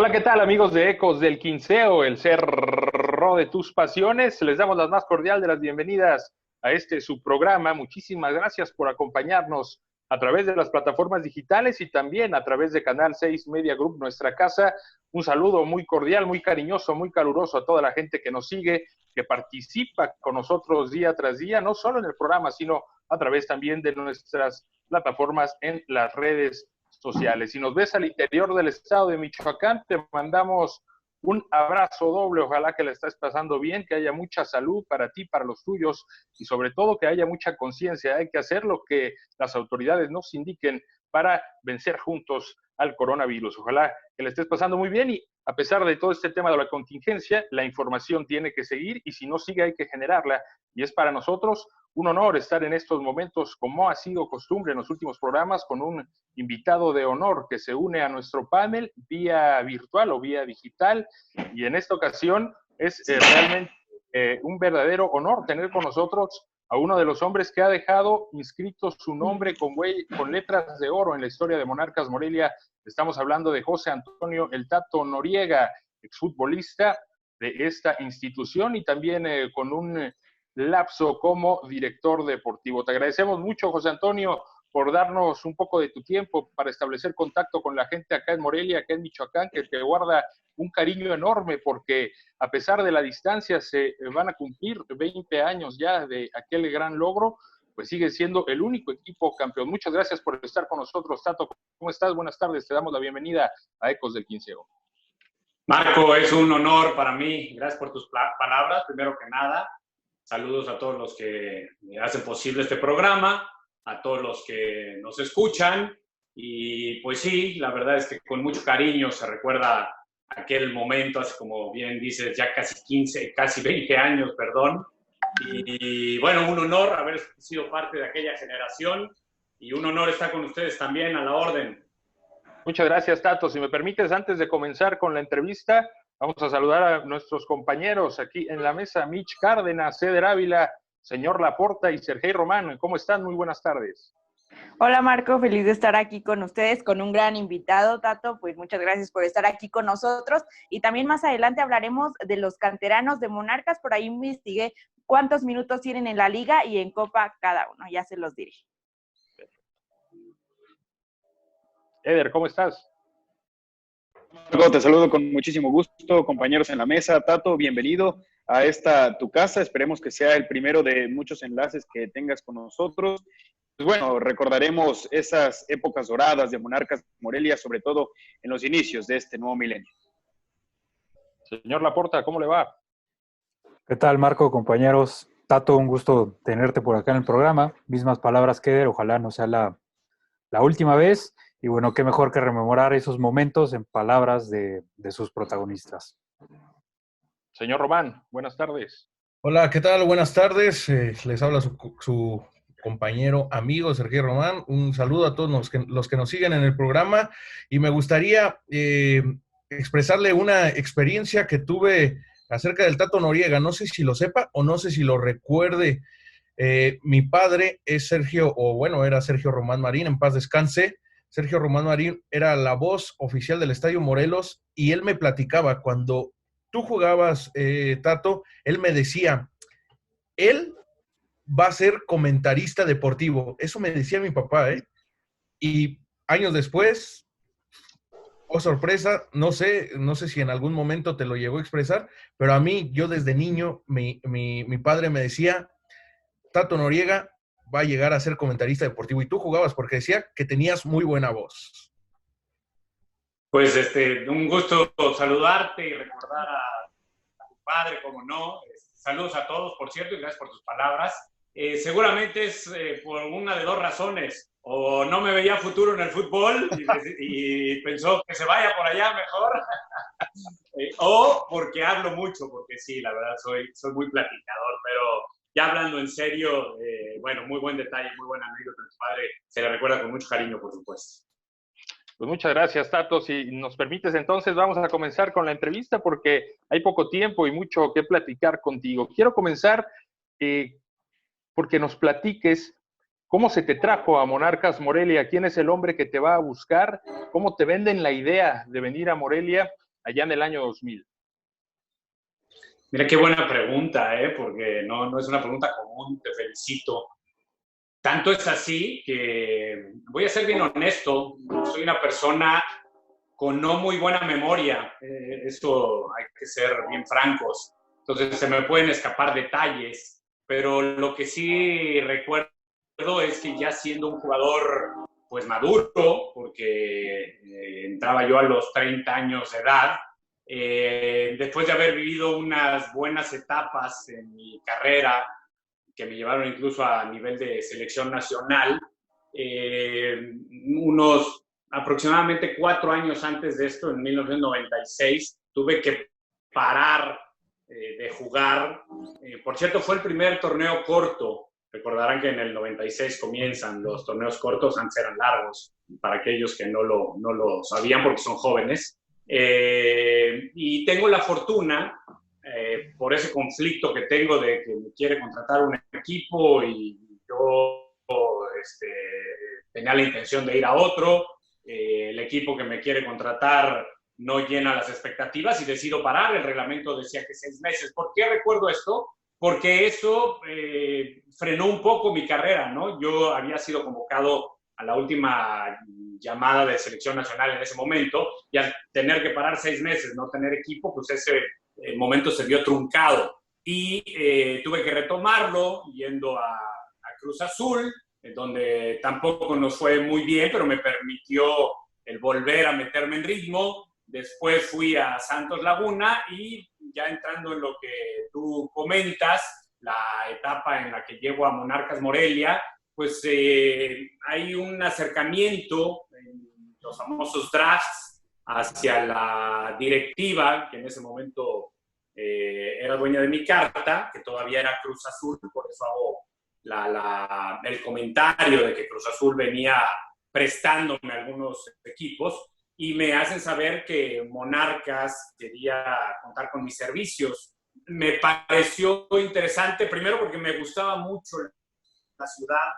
Hola, ¿qué tal amigos de Ecos del Quinceo, el cerro de tus pasiones? Les damos las más cordiales de las bienvenidas a este su programa. Muchísimas gracias por acompañarnos a través de las plataformas digitales y también a través de Canal 6 Media Group, nuestra casa. Un saludo muy cordial, muy cariñoso, muy caluroso a toda la gente que nos sigue, que participa con nosotros día tras día, no solo en el programa, sino a través también de nuestras plataformas en las redes sociales. Si nos ves al interior del estado de Michoacán, te mandamos un abrazo doble. Ojalá que la estés pasando bien, que haya mucha salud para ti, para los tuyos y sobre todo que haya mucha conciencia. Hay que hacer lo que las autoridades nos indiquen para vencer juntos al coronavirus. Ojalá que le estés pasando muy bien y a pesar de todo este tema de la contingencia, la información tiene que seguir y si no sigue hay que generarla. Y es para nosotros un honor estar en estos momentos, como ha sido costumbre en los últimos programas, con un invitado de honor que se une a nuestro panel vía virtual o vía digital. Y en esta ocasión es realmente un verdadero honor tener con nosotros a uno de los hombres que ha dejado inscrito su nombre con letras de oro en la historia de Monarcas Morelia. Estamos hablando de José Antonio El Tato Noriega, exfutbolista de esta institución y también con un lapso como director deportivo. Te agradecemos mucho, José Antonio, por darnos un poco de tu tiempo para establecer contacto con la gente acá en Morelia, acá en Michoacán, que te guarda un cariño enorme porque a pesar de la distancia se van a cumplir 20 años ya de aquel gran logro, pues sigue siendo el único equipo campeón. Muchas gracias por estar con nosotros, Tato. ¿Cómo estás? Buenas tardes. Te damos la bienvenida a Ecos del Quinceo. Marco, es un honor para mí. Gracias por tus palabras, primero que nada. Saludos a todos los que hacen posible este programa, a todos los que nos escuchan. Y pues sí, la verdad es que con mucho cariño se recuerda aquel momento, hace como bien dices, ya casi 20 años, perdón. Y bueno, un honor haber sido parte de aquella generación y un honor estar con ustedes también a la orden. Muchas gracias, Tato. Si me permites, antes de comenzar con la entrevista, vamos a saludar a nuestros compañeros aquí en la mesa, Mitch Cárdenas, Ceder Ávila, señor Laporta y Sergey Román. ¿Cómo están? Muy buenas tardes. Hola Marco, feliz de estar aquí con ustedes, con un gran invitado, Tato, pues muchas gracias por estar aquí con nosotros y también más adelante hablaremos de los canteranos de Monarcas, por ahí investigué cuántos minutos tienen en la liga y en Copa cada uno, ya se los diré. Eder, ¿cómo estás? Te saludo con muchísimo gusto, compañeros en la mesa. Tato, bienvenido a esta tu casa. Esperemos que sea el primero de muchos enlaces que tengas con nosotros. Pues bueno, recordaremos esas épocas doradas de Monarcas Morelia, sobre todo en los inicios de este nuevo milenio. Señor Laporta, ¿cómo le va? ¿Qué tal, Marco, compañeros? Tato, un gusto tenerte por acá en el programa. Mismas palabras que Eder, ojalá no sea la última vez. Y bueno, qué mejor que rememorar esos momentos en palabras de sus protagonistas. Señor Román, buenas tardes. Hola, ¿qué tal? Buenas tardes. Les habla su compañero, amigo Sergey Román. Un saludo a todos los que nos siguen en el programa. Y me gustaría expresarle una experiencia que tuve acerca del Tato Noriega. No sé si lo sepa o no sé si lo recuerde. Mi padre es Sergio, o bueno, era Sergio Román Marín, en paz descanse. Sergio Román Marín era la voz oficial del Estadio Morelos y él me platicaba cuando tú jugabas, Tato, él me decía, él va a ser comentarista deportivo. Eso me decía mi papá, ¿eh? Y años después, oh sorpresa, no sé si en algún momento te lo llegó a expresar, pero a mí, yo desde niño, mi padre me decía, Tato Noriega va a llegar a ser comentarista deportivo. Y tú jugabas porque decía que tenías muy buena voz. Pues un gusto saludarte y recordar a tu padre, como no. Saludos a todos, por cierto, y gracias por tus palabras. Seguramente es por una de dos razones. O no me veía futuro en el fútbol y pensó que se vaya por allá mejor. O porque hablo mucho, porque sí, la verdad soy muy platicador, pero ya hablando en serio, bueno, muy buen detalle, muy buen anécdota de tu padre. Se le recuerda con mucho cariño, por supuesto. Pues muchas gracias, Tato. Si nos permites, entonces vamos a comenzar con la entrevista porque hay poco tiempo y mucho que platicar contigo. Quiero comenzar porque nos platiques cómo se te trajo a Monarcas Morelia, quién es el hombre que te va a buscar, cómo te venden la idea de venir a Morelia allá en el año 2000? Mira qué buena pregunta, porque no es una pregunta común, te felicito. Tanto es así que voy a ser bien honesto, soy una persona con no muy buena memoria, eso hay que ser bien francos, entonces se me pueden escapar detalles, pero lo que sí recuerdo es que ya siendo un jugador pues maduro, porque entraba yo a los 30 años de edad, después de haber vivido unas buenas etapas en mi carrera, que me llevaron incluso a nivel de selección nacional, unos aproximadamente 4 años antes de esto, en 1996, tuve que parar de jugar. Por cierto, fue el primer torneo corto. Recordarán que en el 96 comienzan los torneos cortos, antes eran largos, para aquellos que no lo sabían porque son jóvenes. Y tengo la fortuna, por ese conflicto que tengo de que me quiere contratar un equipo y yo tenía la intención de ir a otro, el equipo que me quiere contratar no llena las expectativas y decido parar. El reglamento decía que 6 meses. ¿Por qué recuerdo esto? Porque eso frenó un poco mi carrera, ¿no? Yo había sido convocado a la última llamada de selección nacional en ese momento y al tener que parar 6 meses, no tener equipo, pues ese momento se vio truncado y tuve que retomarlo yendo a Cruz Azul, donde tampoco nos fue muy bien, pero me permitió el volver a meterme en ritmo. Después fui a Santos Laguna y ya entrando en lo que tú comentas, la etapa en la que llego a Monarcas Morelia, pues hay un acercamiento en los famosos drafts hacia la directiva, que en ese momento era dueña de mi carta, que todavía era Cruz Azul, por eso hago el comentario de que Cruz Azul venía prestándome algunos equipos, y me hacen saber que Monarcas quería contar con mis servicios. Me pareció interesante, primero porque me gustaba mucho la ciudad.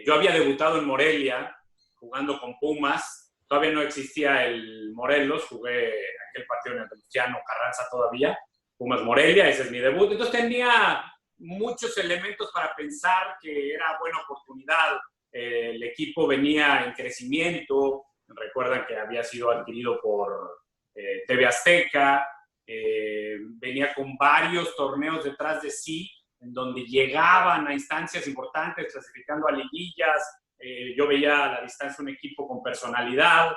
Yo había debutado en Morelia jugando con Pumas, todavía no existía el Morelos, jugué aquel partido en el Venustiano Carranza todavía, Pumas Morelia, ese es mi debut. Entonces tenía muchos elementos para pensar que era buena oportunidad. El equipo venía en crecimiento. Recuerdan que había sido adquirido por TV Azteca, venía con varios torneos detrás de sí, en donde llegaban a instancias importantes, clasificando a liguillas. Yo veía a la distancia un equipo con personalidad,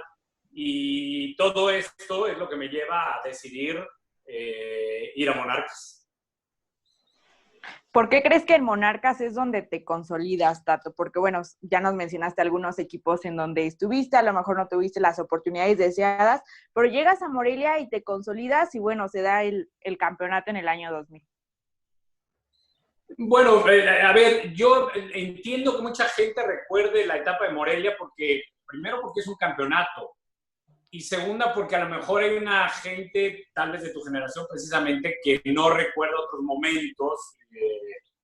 y todo esto es lo que me lleva a decidir ir a Monarcas. ¿Por qué crees que en Monarcas es donde te consolidas, Tato? Porque, bueno, ya nos mencionaste algunos equipos en donde estuviste, a lo mejor no tuviste las oportunidades deseadas, pero llegas a Morelia y te consolidas y, bueno, se da el campeonato en el año 2000. Bueno, a ver, yo entiendo que mucha gente recuerde la etapa de Morelia primero porque es un campeonato, y segunda porque a lo mejor hay una gente, tal vez de tu generación precisamente, que no recuerda otros momentos.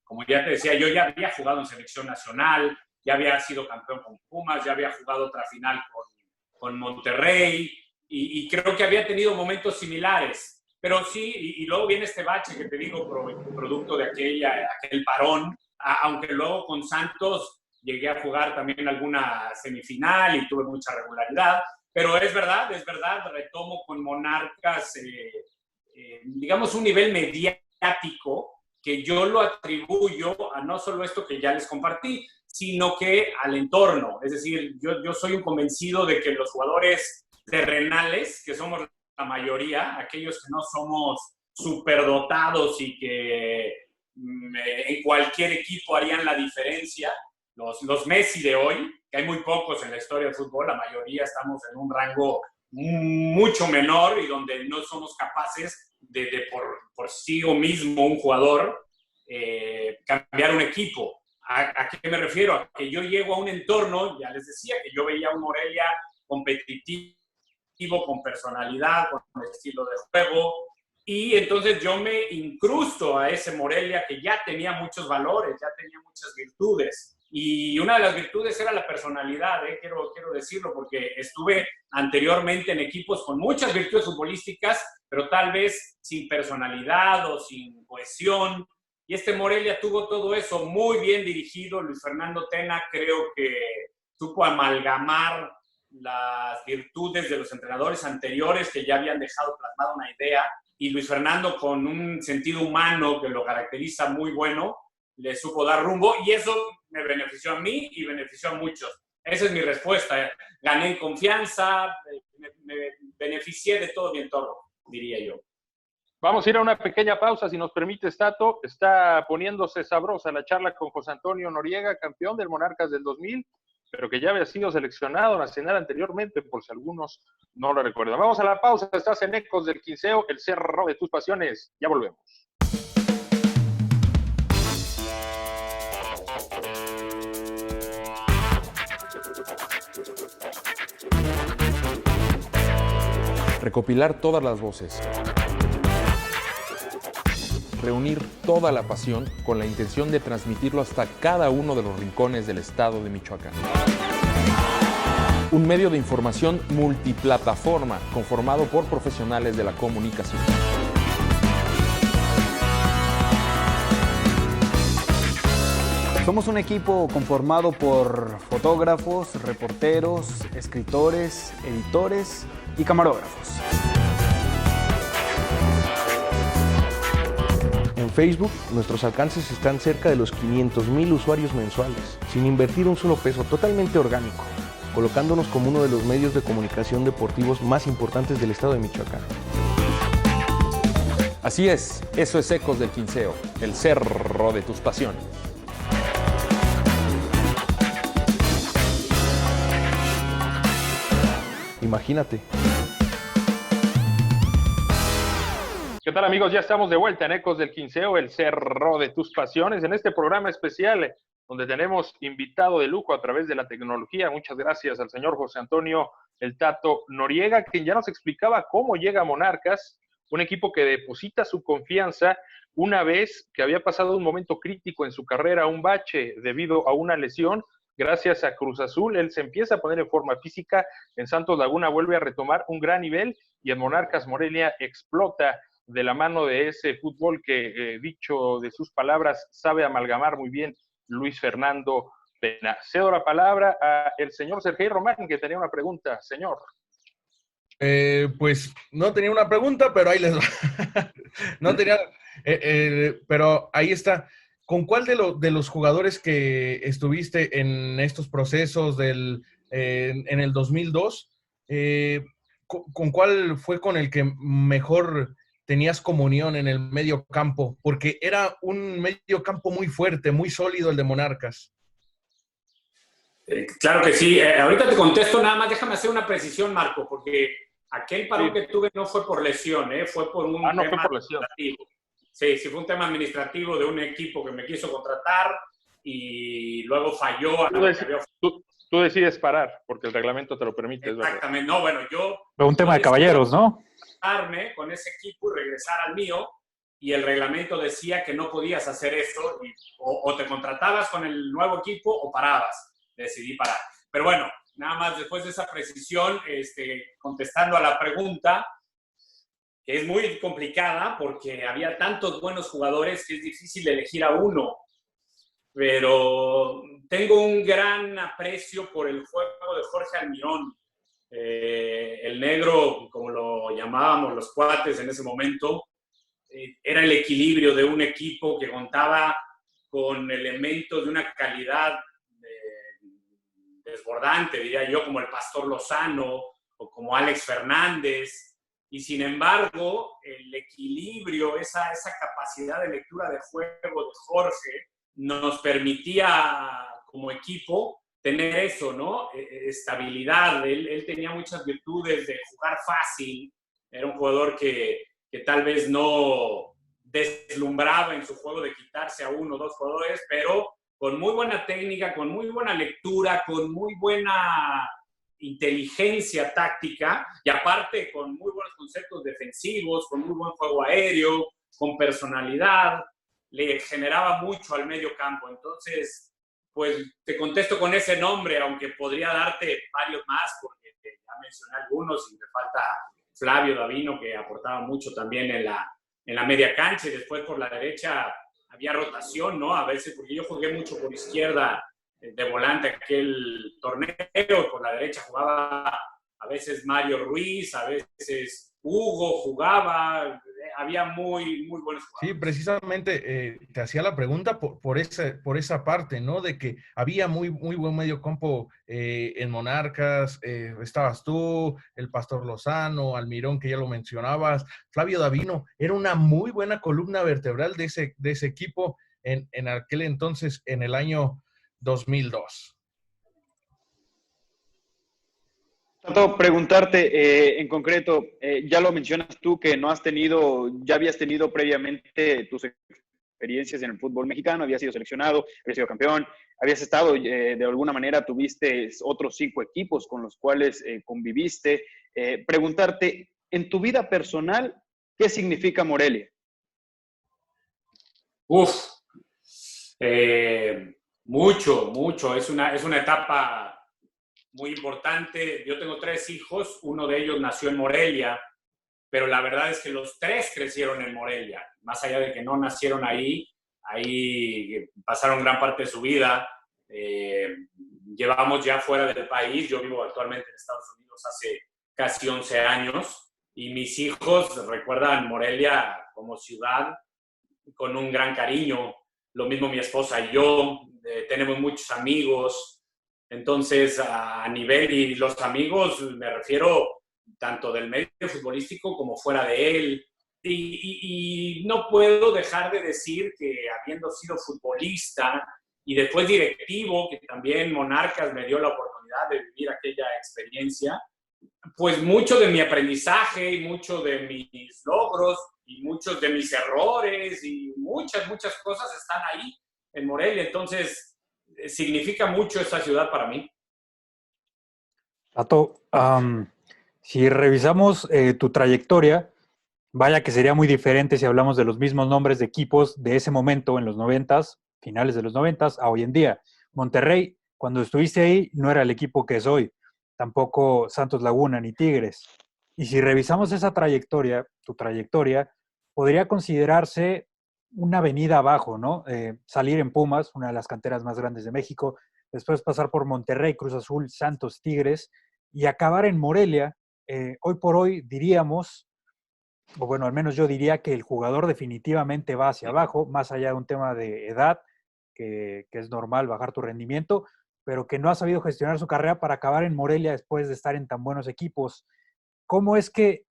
Como ya te decía, yo ya había jugado en selección nacional, ya había sido campeón con Pumas, ya había jugado otra final con Monterrey, y creo que había tenido momentos similares. Pero sí, y luego viene este bache que te digo, producto de aquel parón, aunque luego con Santos llegué a jugar también alguna semifinal y tuve mucha regularidad. Pero es verdad, retomo con Monarcas, digamos, un nivel mediático que yo lo atribuyo a no solo esto que ya les compartí, sino que al entorno. Es decir, yo soy un convencido de que los jugadores terrenales, que somos la mayoría, aquellos que no somos superdotados y que en cualquier equipo harían la diferencia, los Messi de hoy, que hay muy pocos en la historia del fútbol, la mayoría estamos en un rango mucho menor y donde no somos capaces de por sí mismo un jugador cambiar un equipo. ¿A qué me refiero? A que yo llego a un entorno, ya les decía, que yo veía un Morelia competitivo, con personalidad, con estilo de juego, y entonces yo me incrusto a ese Morelia que ya tenía muchos valores, ya tenía muchas virtudes, Y una de las virtudes era la personalidad, quiero decirlo, porque estuve anteriormente en equipos con muchas virtudes futbolísticas, pero tal vez sin personalidad o sin cohesión. Y este Morelia tuvo todo eso muy bien dirigido. Luis Fernando Tena creo que supo amalgamar las virtudes de los entrenadores anteriores que ya habían dejado plasmada una idea, y Luis Fernando, con un sentido humano que lo caracteriza muy bueno, le supo dar rumbo, y eso me benefició a mí y benefició a muchos. Esa es mi respuesta. Gané en confianza, me beneficié de todo mi entorno, diría yo. Vamos a ir a una pequeña pausa, si nos permite, Tato. Está poniéndose sabrosa la charla con José Antonio Noriega, campeón del Monarcas del 2000, pero que ya había sido seleccionado nacional anteriormente, por si algunos no lo recuerdan. Vamos a la pausa. Estás en Ecos del Quinceo, el cerro de tus pasiones. Ya volvemos. Recopilar todas las voces. Reunir toda la pasión con la intención de transmitirlo hasta cada uno de los rincones del estado de Michoacán. Un medio de información multiplataforma conformado por profesionales de la comunicación. Somos un equipo conformado por fotógrafos, reporteros, escritores, editores y camarógrafos. En Facebook, nuestros alcances están cerca de los 500,000 usuarios mensuales, sin invertir un solo peso, totalmente orgánico, colocándonos como uno de los medios de comunicación deportivos más importantes del estado de Michoacán. Así es, eso es Ecos del Quinceo, el cerro de tus pasiones. Imagínate. ¿Qué tal, amigos? Ya estamos de vuelta en Ecos del Quinceo, el cerro de tus pasiones, en este programa especial donde tenemos invitado de lujo a través de la tecnología. Muchas gracias al señor José Antonio El Tato Noriega, quien ya nos explicaba cómo llega a Monarcas, un equipo que deposita su confianza una vez que había pasado un momento crítico en su carrera, un bache debido a una lesión. Gracias a Cruz Azul, él se empieza a poner en forma física, en Santos Laguna vuelve a retomar un gran nivel y en Monarcas Morelia explota de la mano de ese fútbol que, dicho de sus palabras, sabe amalgamar muy bien Luis Fernando Tena. Cedo la palabra al señor Sergei Román, que tenía una pregunta. Señor. Pues no tenía una pregunta, pero ahí les va. No tenía, pero ahí está. ¿Con cuál de los jugadores que estuviste en estos procesos en el 2002, con cuál fue con el que mejor tenías comunión en el medio campo? Porque era un medio campo muy fuerte, muy sólido el de Monarcas. Claro que sí. Ahorita te contesto, nada más déjame hacer una precisión, Marco, porque aquel parón que tuve no fue por lesión, fue por un tema administrativo. Sí, fue un tema administrativo de un equipo que me quiso contratar y luego falló. Tú decides parar, porque el reglamento te lo permite. Exactamente. No, bueno, yo... Pero un tema de caballeros, ¿no? Con ese equipo y regresar al mío, y el reglamento decía que no podías hacer eso, o te contratabas con el nuevo equipo o parabas. Decidí parar. Pero bueno, nada más después de esa precisión, contestando a la pregunta, que es muy complicada porque había tantos buenos jugadores que es difícil elegir a uno, pero tengo un gran aprecio por el juego de Jorge Almirón. El negro, como lo llamábamos los cuates en ese momento, era el equilibrio de un equipo que contaba con elementos de una calidad desbordante, diría yo, como el Pastor Lozano o como Alex Fernández. Y sin embargo, el equilibrio, esa capacidad de lectura de juego de Jorge nos permitía como equipo tener eso, ¿no? Estabilidad. Él tenía muchas virtudes de jugar fácil. Era un jugador que tal vez no deslumbraba en su juego de quitarse a uno o dos jugadores, pero con muy buena técnica, con muy buena lectura, con muy buena inteligencia táctica y aparte con muy buenos conceptos defensivos, con muy buen juego aéreo, con personalidad, le generaba mucho al medio campo. Entonces, pues te contesto con ese nombre, aunque podría darte varios más, porque ya mencioné algunos y me falta Flavio Davino, que aportaba mucho también en la media cancha, y después por la derecha había rotación, ¿no? A veces, porque yo jugué mucho por izquierda de volante aquel torneo, por la derecha jugaba a veces Mario Ruiz, a veces Hugo jugaba, había muy buenos jugadores. Sí, precisamente te hacía la pregunta por esa parte, ¿no? De que había muy buen medio campo en Monarcas, estabas tú, el Pastor Lozano, Almirón, que ya lo mencionabas, Flavio Davino, era una muy buena columna vertebral de ese equipo en aquel entonces, en el año 2002. Tato, preguntarte en concreto, ya lo mencionas tú que ya habías tenido previamente tus experiencias en el fútbol mexicano, habías sido seleccionado, habías sido campeón, habías estado, de alguna manera tuviste otros 5 equipos con los cuales conviviste. Preguntarte, en tu vida personal, ¿qué significa Morelia? Mucho. Es una etapa muy importante. Yo tengo 3 hijos, uno de ellos nació en Morelia, pero la verdad es que los 3 crecieron en Morelia. Más allá de que no nacieron ahí pasaron gran parte de su vida. Llevamos ya fuera del país. Yo vivo actualmente en Estados Unidos hace casi 11 años y mis hijos recuerdan Morelia como ciudad con un gran cariño. Lo mismo mi esposa y yo. Tenemos muchos amigos. Entonces, a nivel, y los amigos me refiero tanto del medio futbolístico como fuera de él. Y no puedo dejar de decir que habiendo sido futbolista y después directivo, que también Monarcas me dio la oportunidad de vivir aquella experiencia, pues mucho de mi aprendizaje y mucho de mis logros y muchos de mis errores y muchas cosas están ahí en Morelia. Entonces, significa mucho esta ciudad para mí. Tato, si revisamos tu trayectoria, vaya que sería muy diferente si hablamos de los mismos nombres de equipos de ese momento en los 90s, finales de los 90s, a hoy en día. Monterrey, cuando estuviste ahí, no era el equipo que es hoy, tampoco Santos Laguna ni Tigres. Y si revisamos esa trayectoria, tu trayectoria, podría considerarse una venida abajo, ¿no? Salir en Pumas, una de las canteras más grandes de México, después pasar por Monterrey, Cruz Azul, Santos, Tigres, y acabar en Morelia. Hoy por hoy diríamos, o bueno, al menos yo diría que el jugador definitivamente va hacia abajo, más allá de un tema de edad, que es normal bajar tu rendimiento, pero que no ha sabido gestionar su carrera para acabar en Morelia después de estar en tan buenos equipos. ¿Cómo es que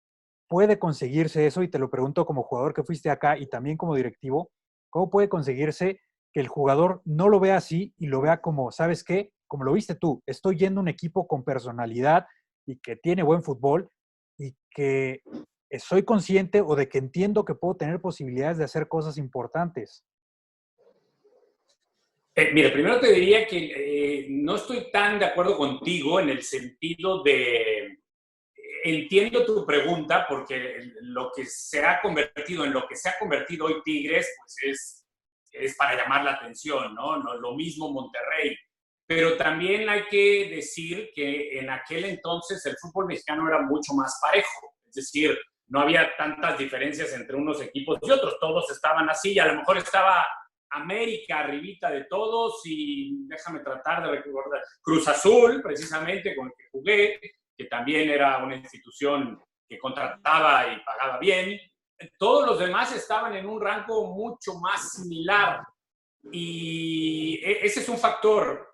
puede conseguirse eso? Y te lo pregunto como jugador que fuiste acá y también como directivo, ¿cómo puede conseguirse que el jugador no lo vea así y lo vea como, ¿sabes qué? Como lo viste tú, estoy yendo a un equipo con personalidad y que tiene buen fútbol y que soy consciente o de que entiendo que puedo tener posibilidades de hacer cosas importantes? Mira, primero te diría que no estoy tan de acuerdo contigo en el sentido de... Entiendo tu pregunta, porque lo que se ha convertido hoy Tigres, pues es para llamar la atención, ¿no? Lo mismo Monterrey. Pero también hay que decir que en aquel entonces el fútbol mexicano era mucho más parejo. Es decir, no había tantas diferencias entre unos equipos y otros. Todos estaban así y a lo mejor estaba América arribita de todos y déjame tratar de recordar. Cruz Azul, precisamente, con el que jugué, que también era una institución que contrataba y pagaba bien. Todos los demás estaban en un rango mucho más similar. Y ese es un factor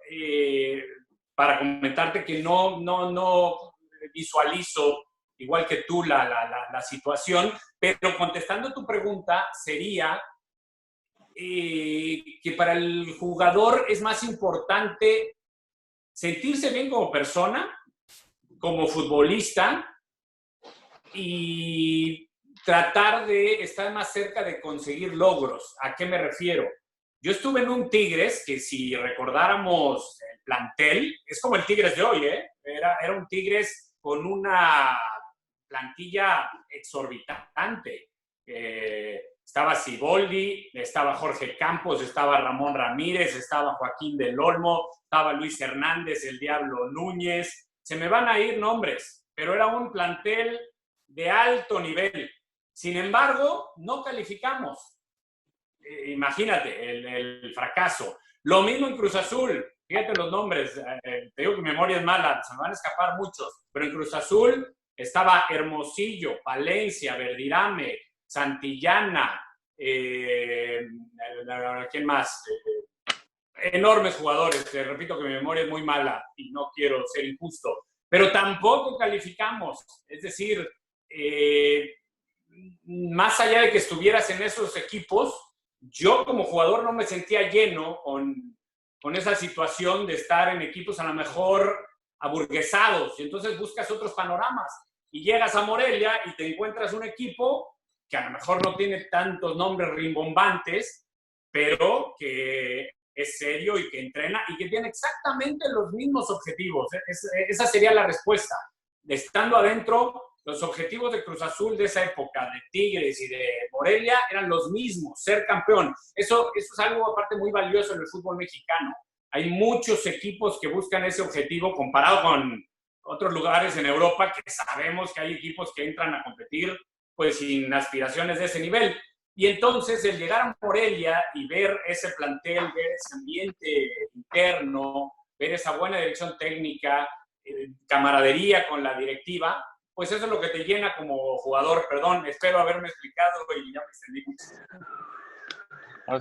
para comentarte que no visualizo, igual que tú, la situación. Pero contestando tu pregunta, sería que para el jugador es más importante sentirse bien como persona, como futbolista, y tratar de estar más cerca de conseguir logros. ¿A qué me refiero? Yo estuve en un Tigres que, si recordáramos el plantel, es como el Tigres de hoy, ¿eh? Era un Tigres con una plantilla exorbitante. Estaba Siboldi, estaba Jorge Campos, estaba Ramón Ramírez, estaba Joaquín del Olmo, estaba Luis Hernández, el Diablo Núñez. Se me van a ir nombres, pero era un plantel de alto nivel. Sin embargo, no calificamos. Imagínate el fracaso. Lo mismo en Cruz Azul. Fíjate los nombres. Te digo que mi memoria es mala, se me van a escapar muchos. Pero en Cruz Azul estaba Hermosillo, Palencia, Verdirame, Santillana, ¿quién más? Enormes jugadores. Te repito que mi memoria es muy mala y no quiero ser injusto. Pero tampoco calificamos. Es decir, más allá de que estuvieras en esos equipos, yo como jugador no me sentía lleno con esa situación de estar en equipos a lo mejor aburguesados. Y entonces buscas otros panoramas. Y llegas a Morelia y te encuentras un equipo que a lo mejor no tiene tantos nombres rimbombantes, pero que es serio y que entrena y que tiene exactamente los mismos objetivos. Esa sería la respuesta. Estando adentro, los objetivos de Cruz Azul de esa época, de Tigres y de Morelia, eran los mismos, ser campeón. Eso es algo aparte muy valioso en el fútbol mexicano. Hay muchos equipos que buscan ese objetivo comparado con otros lugares en Europa que sabemos que hay equipos que entran a competir pues sin aspiraciones de ese nivel. Y entonces el llegar a Morelia y ver ese plantel, ver ese ambiente interno, ver esa buena dirección técnica, camaradería con la directiva, pues eso es lo que te llena como jugador. Perdón, espero haberme explicado y ya me extendí mucho.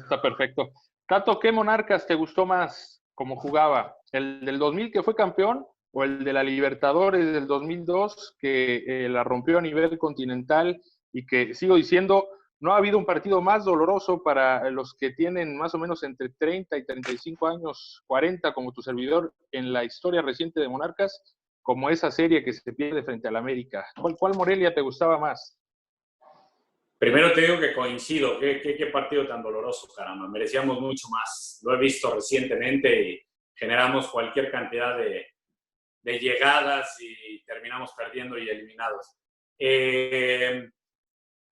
Está perfecto. Tato, ¿qué Monarcas te gustó más cómo jugaba? ¿El del 2000 que fue campeón o el de la Libertadores del 2002 que la rompió a nivel continental y que, sigo diciendo, no ha habido un partido más doloroso para los que tienen más o menos entre 30 y 35 años, 40 como tu servidor, en la historia reciente de Monarcas, como esa serie que se pierde frente al América? ¿Cuál Morelia te gustaba más? Primero te digo que coincido. ¿Qué partido tan doloroso, caramba? Merecíamos mucho más. Lo he visto recientemente y generamos cualquier cantidad de llegadas y terminamos perdiendo y eliminados.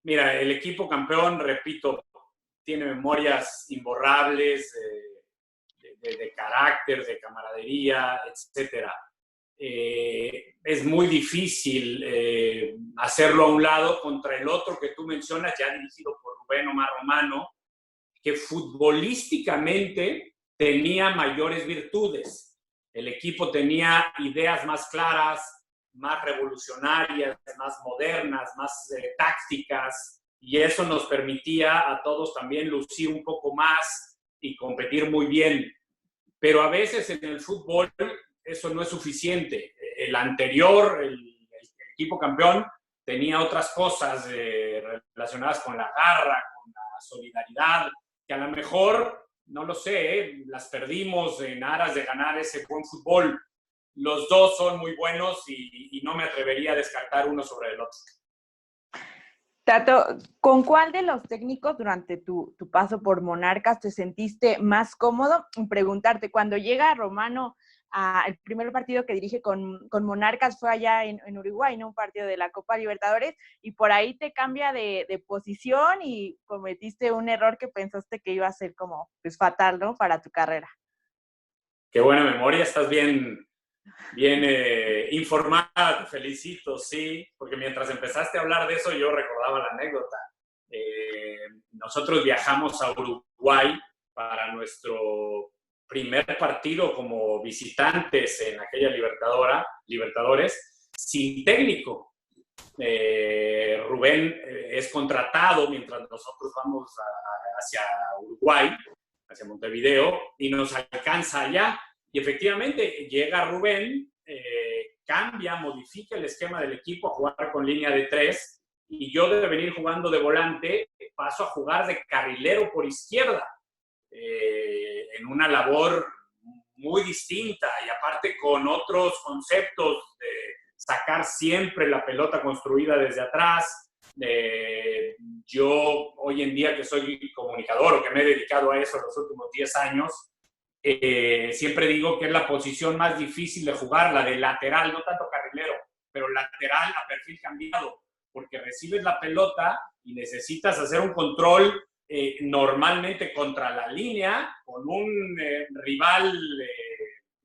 Mira, el equipo campeón, repito, tiene memorias imborrables de carácter, de camaradería, etcétera. Es muy difícil hacerlo a un lado contra el otro que tú mencionas, ya dirigido por Rubén Omar Romano, que futbolísticamente tenía mayores virtudes. El equipo tenía ideas más claras, más revolucionarias, más modernas, más tácticas, y eso nos permitía a todos también lucir un poco más y competir muy bien. Pero a veces en el fútbol eso no es suficiente. El anterior, el equipo campeón, tenía otras cosas relacionadas con la garra, con la solidaridad, que a lo mejor, no lo sé, las perdimos en aras de ganar ese buen fútbol. Los dos son muy buenos y no me atrevería a descartar uno sobre el otro. Tato, ¿con cuál de los técnicos durante tu paso por Monarcas te sentiste más cómodo? Preguntarte, cuando llega Romano el primer partido que dirige con Monarcas fue allá en Uruguay, ¿no? Un partido de la Copa Libertadores, y por ahí te cambia de posición y cometiste un error que pensaste que iba a ser como pues fatal, ¿no? Para tu carrera. Qué buena memoria, estás bien informada, te felicito, sí, porque mientras empezaste a hablar de eso yo recordaba la anécdota. Nosotros viajamos a Uruguay para nuestro primer partido como visitantes en aquella Libertadores, sin técnico. Rubén es contratado mientras nosotros vamos hacia Uruguay, hacia Montevideo, y nos alcanza allá. Y efectivamente llega Rubén, modifica el esquema del equipo a jugar con línea de 3, y yo de venir jugando de volante paso a jugar de carrilero por izquierda, en una labor muy distinta y aparte con otros conceptos de sacar siempre la pelota construida desde atrás. Yo hoy en día que soy comunicador o que me he dedicado a eso los últimos 10 años, siempre digo que es la posición más difícil de jugar, la de lateral, no tanto carrilero, pero lateral a perfil cambiado, porque recibes la pelota y necesitas hacer un control normalmente contra la línea, con un rival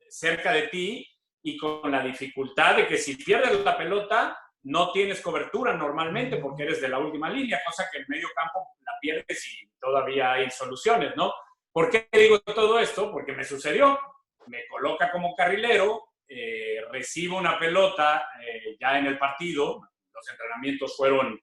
cerca de ti y con la dificultad de que si pierdes la pelota no tienes cobertura normalmente porque eres de la última línea, cosa que en medio campo la pierdes y todavía hay soluciones, ¿no? ¿Por qué digo todo esto? Porque me sucedió, me coloca como carrilero, recibo una pelota ya en el partido, los entrenamientos fueron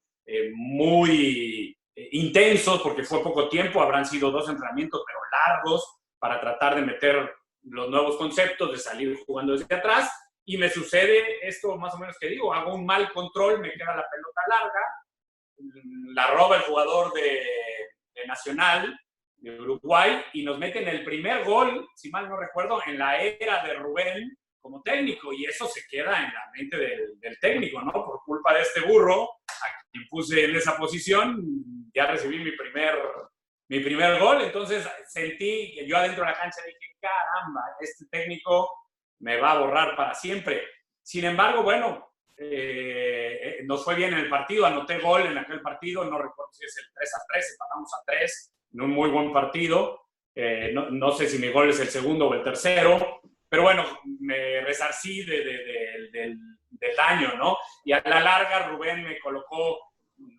muy intensos porque fue poco tiempo, habrán sido 2 entrenamientos pero largos para tratar de meter los nuevos conceptos, de salir jugando desde atrás, y me sucede esto más o menos que digo, hago un mal control, me queda la pelota larga, la roba el jugador de Nacional, de Uruguay, y nos meten el primer gol, si mal no recuerdo, en la era de Rubén como técnico, y eso se queda en la mente del técnico, ¿no? Por culpa de este burro, a quien puse en esa posición, ya recibí mi primer gol, entonces sentí que yo adentro de la cancha dije, caramba, este técnico me va a borrar para siempre. Sin embargo, bueno, nos fue bien en el partido, anoté gol en aquel partido, no recuerdo si es el 3-3, empatamos a 3, en un muy buen partido, no sé si mi gol es el segundo o el tercero, pero bueno, me resarcí del daño, ¿no? Y a la larga Rubén me colocó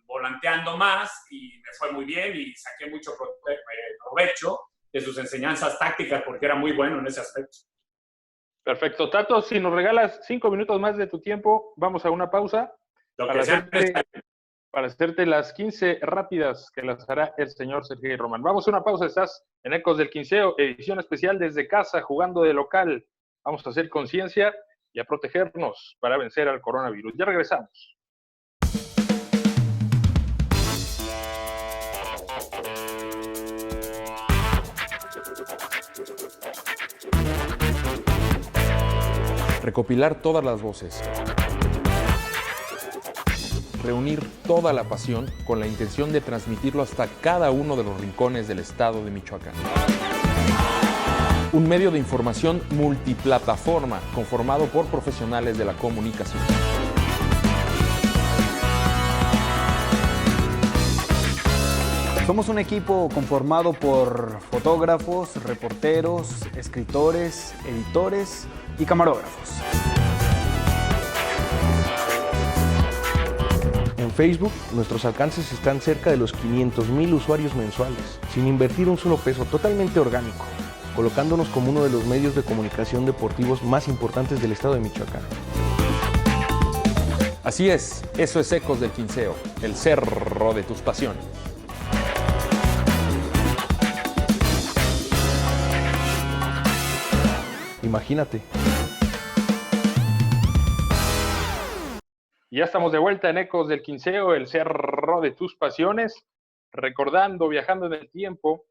volanteando más y me fue muy bien y saqué mucho provecho de sus enseñanzas tácticas porque era muy bueno en ese aspecto. Perfecto. Tato, si nos regalas 5 minutos más de tu tiempo, vamos a una pausa para hacerte las 15 rápidas que las hará el señor Sergio Román. Vamos a una pausa, estás en Ecos del Quinceo, edición especial desde casa, jugando de local. Vamos a hacer conciencia y a protegernos para vencer al coronavirus. Ya regresamos. Recopilar todas las voces. Reunir toda la pasión con la intención de transmitirlo hasta cada uno de los rincones del estado de Michoacán. Un medio de información multiplataforma conformado por profesionales de la comunicación. Somos un equipo conformado por fotógrafos, reporteros, escritores, editores y camarógrafos. En Facebook, nuestros alcances están cerca de los 500,000 usuarios mensuales, sin invertir un solo peso, totalmente orgánico, colocándonos como uno de los medios de comunicación deportivos más importantes del estado de Michoacán. Así es, eso es Ecos del Quinceo, el cerro de tus pasiones. Imagínate. Ya estamos de vuelta en Ecos del Quinceo, el cerro de tus pasiones, recordando, viajando en el tiempo.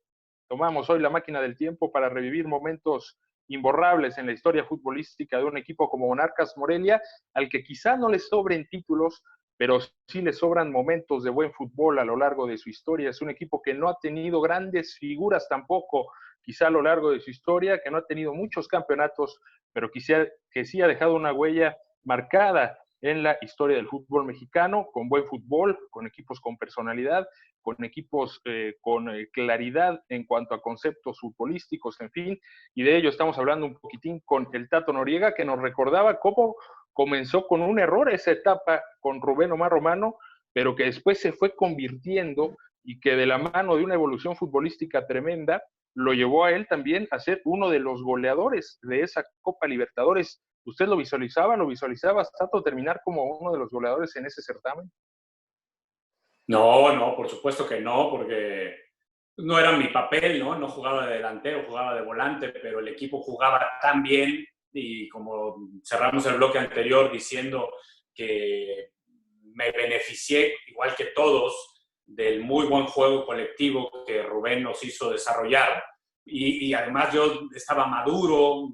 Tomamos hoy la máquina del tiempo para revivir momentos imborrables en la historia futbolística de un equipo como Monarcas Morelia, al que quizá no le sobren títulos, pero sí le sobran momentos de buen fútbol a lo largo de su historia. Es un equipo que no ha tenido grandes figuras tampoco, quizá a lo largo de su historia, que no ha tenido muchos campeonatos, pero quizá que sí ha dejado una huella marcada en la historia del fútbol mexicano, con buen fútbol, con equipos con personalidad, con equipos con claridad en cuanto a conceptos futbolísticos, en fin, y de ello estamos hablando un poquitín con el Tato Noriega, que nos recordaba cómo comenzó con un error esa etapa con Rubén Omar Romano, pero que después se fue convirtiendo y que de la mano de una evolución futbolística tremenda, lo llevó a él también a ser uno de los goleadores de esa Copa Libertadores. ¿Usted lo visualizaba Tato, terminar como uno de los goleadores en ese certamen? No, por supuesto que no, porque no era mi papel, ¿no? No jugaba de delantero, jugaba de volante, pero el equipo jugaba tan bien y como cerramos el bloque anterior diciendo que me beneficié, igual que todos, del muy buen juego colectivo que Rubén nos hizo desarrollar y además yo estaba maduro,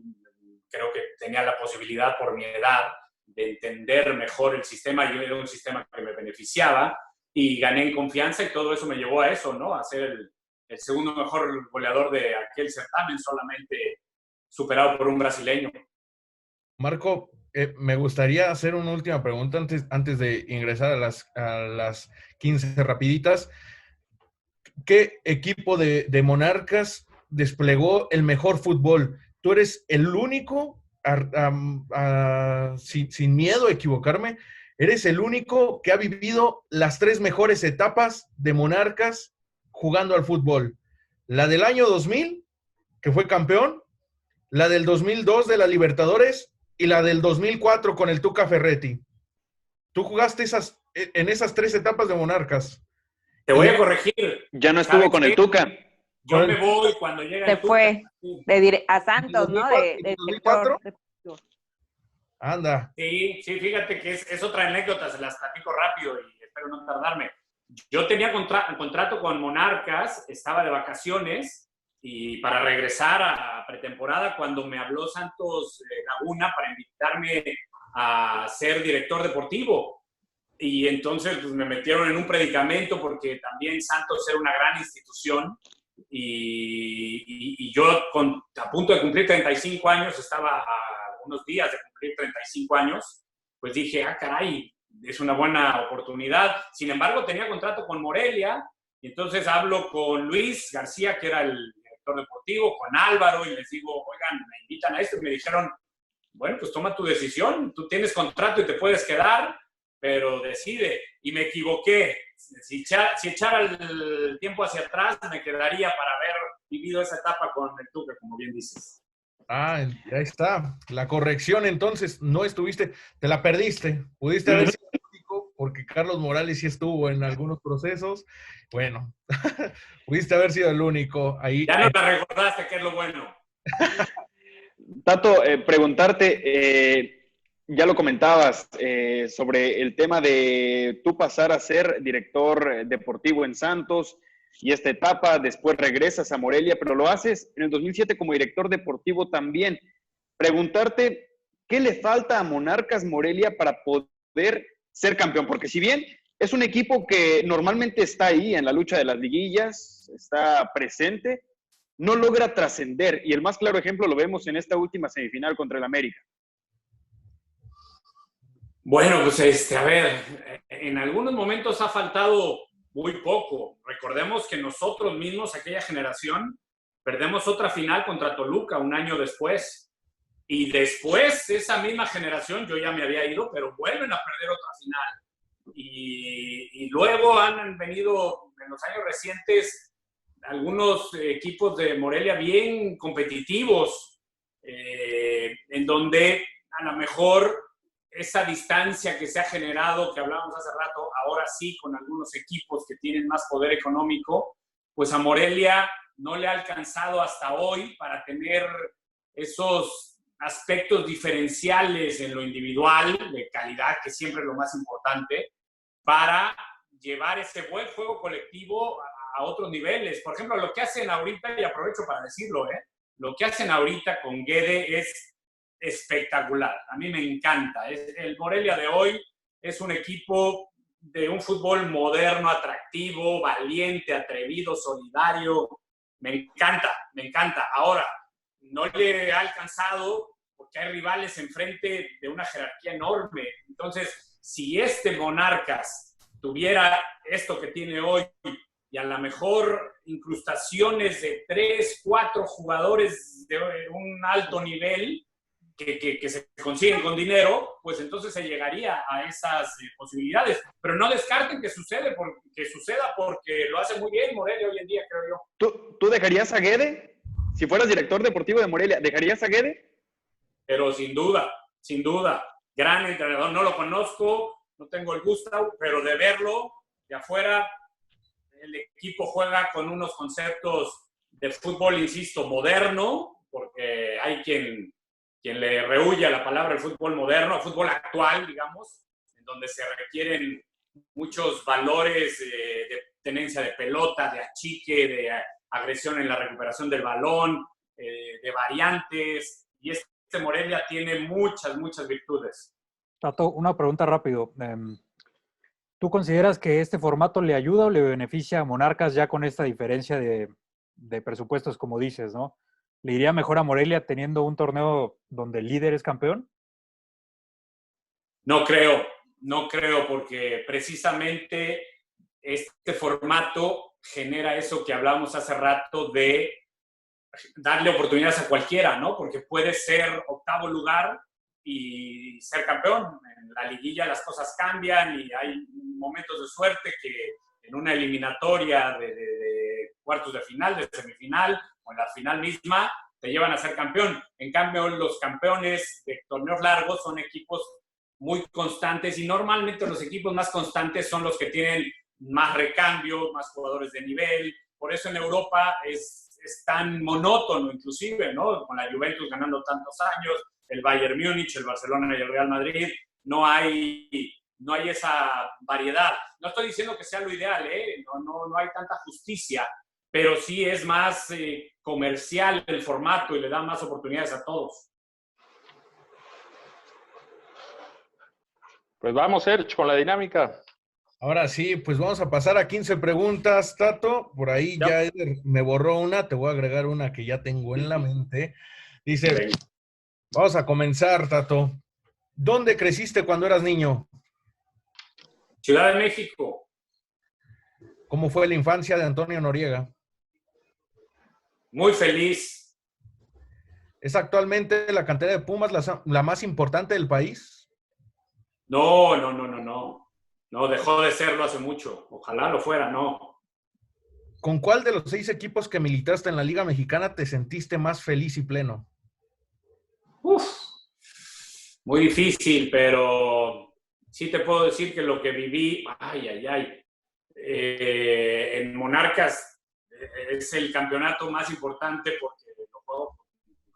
creo que tenía la posibilidad por mi edad de entender mejor el sistema, yo era un sistema que me beneficiaba y gané en confianza y todo eso me llevó a eso, ¿no? A ser el segundo mejor goleador de aquel certamen, solamente superado por un brasileño. Marco, Me gustaría hacer una última pregunta antes de ingresar a las 15 rapiditas. ¿Qué equipo de Monarcas desplegó el mejor fútbol? Tú eres el único, sin miedo a equivocarme, eres el único que ha vivido las 3 mejores etapas de Monarcas jugando al fútbol. La del año 2000, que fue campeón, la del 2002 de la Libertadores y la del 2004 con el Tuca Ferretti. Tú jugaste en esas 3 etapas de Monarcas. Te voy a corregir. Ya no estuvo con el Tuca. Yo me voy cuando llega Se el Tuca. fue a Santos, ¿no? ¿De 2004? Anda. Sí, fíjate que es otra anécdota, se las platico rápido y espero no tardarme. Yo tenía contrato con Monarcas, estaba de vacaciones y para regresar a pretemporada cuando me habló Santos Laguna para invitarme a ser director deportivo. Y entonces pues, me metieron en un predicamento porque también Santos era una gran institución y yo a punto de cumplir 35 años, estaba a unos días de cumplir 35 años, pues dije, caray, es una buena oportunidad. Sin embargo, tenía contrato con Morelia y entonces hablo con Luis García, que era el director deportivo, con Álvaro y les digo, oigan, me invitan a esto y me dijeron, bueno, pues toma tu decisión, tú tienes contrato y te puedes quedar, pero decide. Y me equivoqué. Si echara el tiempo hacia atrás, me quedaría para haber vivido esa etapa con el Tuca, como bien dices. Ya está. La corrección, entonces, no estuviste, te la perdiste. Pudiste haber sido el único, porque Carlos Morales sí estuvo en algunos procesos. Bueno, pudiste haber sido el único. Ahí, ya no la recordaste, que es lo bueno. Tato, preguntarte, ya lo comentabas, sobre el tema de tú pasar a ser director deportivo en Santos y esta etapa, después regresas a Morelia, pero lo haces en el 2007 como director deportivo también. Preguntarte, ¿qué le falta a Monarcas Morelia para poder ser campeón? Porque si bien es un equipo que normalmente está ahí en la lucha de las liguillas, está presente, no logra trascender. Y el más claro ejemplo lo vemos en esta última semifinal contra el América. Bueno, pues a ver, en algunos momentos ha faltado muy poco. Recordemos que nosotros mismos, aquella generación, perdemos otra final contra Toluca un año después. Y después, esa misma generación, yo ya me había ido, pero vuelven a perder otra final. Y luego han venido, en los años recientes, algunos equipos de Morelia bien competitivos, en donde a lo mejor esa distancia que se ha generado, que hablábamos hace rato, ahora sí con algunos equipos que tienen más poder económico, pues a Morelia no le ha alcanzado hasta hoy para tener esos aspectos diferenciales en lo individual, de calidad, que siempre es lo más importante, para llevar ese buen juego colectivo a otros niveles. Por ejemplo, lo que hacen ahorita, y aprovecho para decirlo, lo que hacen ahorita con Guede es espectacular. A mí me encanta. El Morelia de hoy es un equipo de un fútbol moderno, atractivo, valiente, atrevido, solidario. Me encanta, me encanta. Ahora, no le ha alcanzado porque hay rivales enfrente de una jerarquía enorme. Entonces, si este Monarcas tuviera esto que tiene hoy y a lo mejor incrustaciones de 3, 4 jugadores de un alto nivel, que se consiguen con dinero, pues entonces se llegaría a esas posibilidades. Pero no descarten que suceda porque lo hace muy bien Morelia hoy en día, creo yo. ¿Tú dejarías a Guede? Si fueras director deportivo de Morelia, ¿dejarías a Guede? Pero sin duda, gran entrenador. No lo conozco, no tengo el gusto, pero de verlo de afuera, el equipo juega con unos conceptos de fútbol, insisto, moderno, porque hay quien le rehúye a la palabra el fútbol moderno, el fútbol actual, digamos, en donde se requieren muchos valores de tenencia de pelota, de achique, de agresión en la recuperación del balón, de variantes, y este Morelia tiene muchas virtudes. Tato, una pregunta rápido. ¿Tú consideras que este formato le ayuda o le beneficia a Monarcas ya con esta diferencia de presupuestos, como dices, ¿no? ¿Le iría mejor a Morelia teniendo un torneo donde el líder es campeón? No creo, porque precisamente este formato genera eso que hablábamos hace rato de darle oportunidades a cualquiera, ¿no? Porque puede ser octavo lugar y ser campeón. En la liguilla las cosas cambian y hay momentos de suerte que en una eliminatoria de cuartos de final, de semifinal o en la final misma te llevan a ser campeón. En cambio, los campeones de torneos largos son equipos muy constantes y normalmente los equipos más constantes son los que tienen más recambio, más jugadores de nivel. Por eso en Europa es tan monótono inclusive, ¿no? Con la Juventus ganando tantos años, el Bayern Múnich, el Barcelona y el Real Madrid, no hay esa variedad. No estoy diciendo que sea lo ideal, ¿eh? No hay tanta justicia, pero sí es más comercial el formato y le da más oportunidades a todos. Pues vamos, Sergio, con la dinámica. Ahora sí, pues vamos a pasar a 15 preguntas, Tato. Por ahí ya me borró una, te voy a agregar una que ya tengo en la mente. Dice, vamos a comenzar, Tato. ¿Dónde creciste cuando eras niño? Ciudad de México. ¿Cómo fue la infancia de Antonio Noriega? Muy feliz. ¿Es actualmente la cantera de Pumas la más importante del país? No. No, dejó de serlo hace mucho. Ojalá lo fuera, no. ¿Con cuál de los 6 equipos que militaste en la Liga Mexicana te sentiste más feliz y pleno? Muy difícil, pero sí te puedo decir que lo que viví, en Monarcas es el campeonato más importante porque lo juego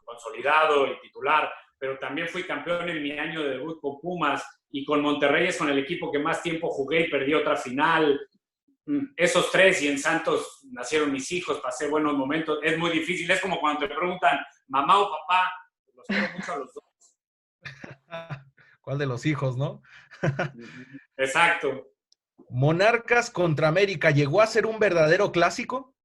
consolidado y titular, pero también fui campeón en mi año de debut con Pumas y con Monterrey es con el equipo que más tiempo jugué y perdí otra final. Esos 3 y en Santos nacieron mis hijos, pasé buenos momentos. Es muy difícil, es como cuando te preguntan mamá o papá, los quiero mucho a los dos. ¿Cuál de los hijos, no? Exacto. Monarcas contra América, ¿llegó a ser un verdadero clásico?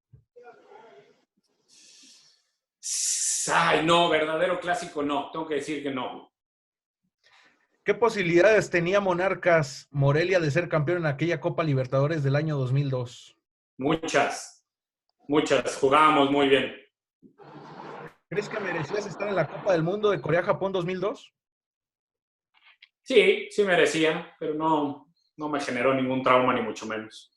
Ay, no, verdadero clásico no, tengo que decir que no. ¿Qué posibilidades tenía Monarcas Morelia de ser campeón en aquella Copa Libertadores del año 2002? Muchas, jugábamos muy bien. ¿Crees que merecías estar en la Copa del Mundo de Corea-Japón 2002? Sí merecía, pero no me generó ningún trauma ni mucho menos.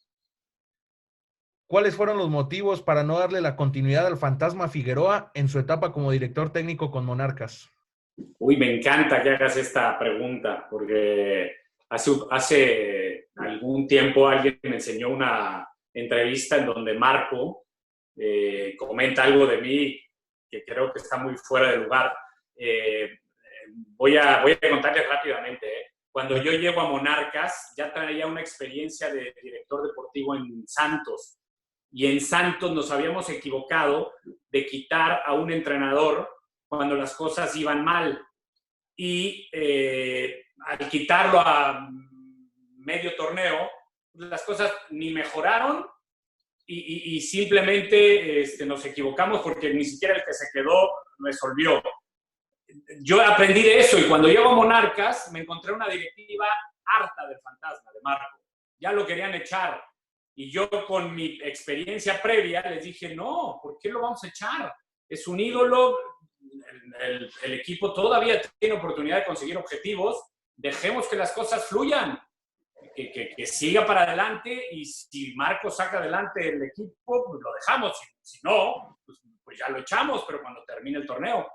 ¿Cuáles fueron los motivos para no darle la continuidad al Fantasma Figueroa en su etapa como director técnico con Monarcas? Uy, me encanta que hagas esta pregunta, porque hace algún tiempo alguien me enseñó una entrevista en donde Marco comenta algo de mí que creo que está muy fuera de lugar. Voy a contarles rápidamente. Cuando yo llego a Monarcas, ya traía una experiencia de director deportivo en Santos. Y en Santos nos habíamos equivocado de quitar a un entrenador cuando las cosas iban mal. Y al quitarlo a medio torneo, las cosas ni mejoraron y simplemente nos equivocamos porque ni siquiera el que se quedó resolvió. Yo aprendí de eso y cuando llego a Monarcas me encontré una directiva harta del Fantasma, de Marco. Ya lo querían echar. Y yo con mi experiencia previa les dije, no, ¿por qué lo vamos a echar? Es un ídolo, el equipo todavía tiene oportunidad de conseguir objetivos, dejemos que las cosas fluyan, que siga para adelante y si Marco saca adelante el equipo, pues lo dejamos. Si no, pues ya lo echamos, pero cuando termine el torneo.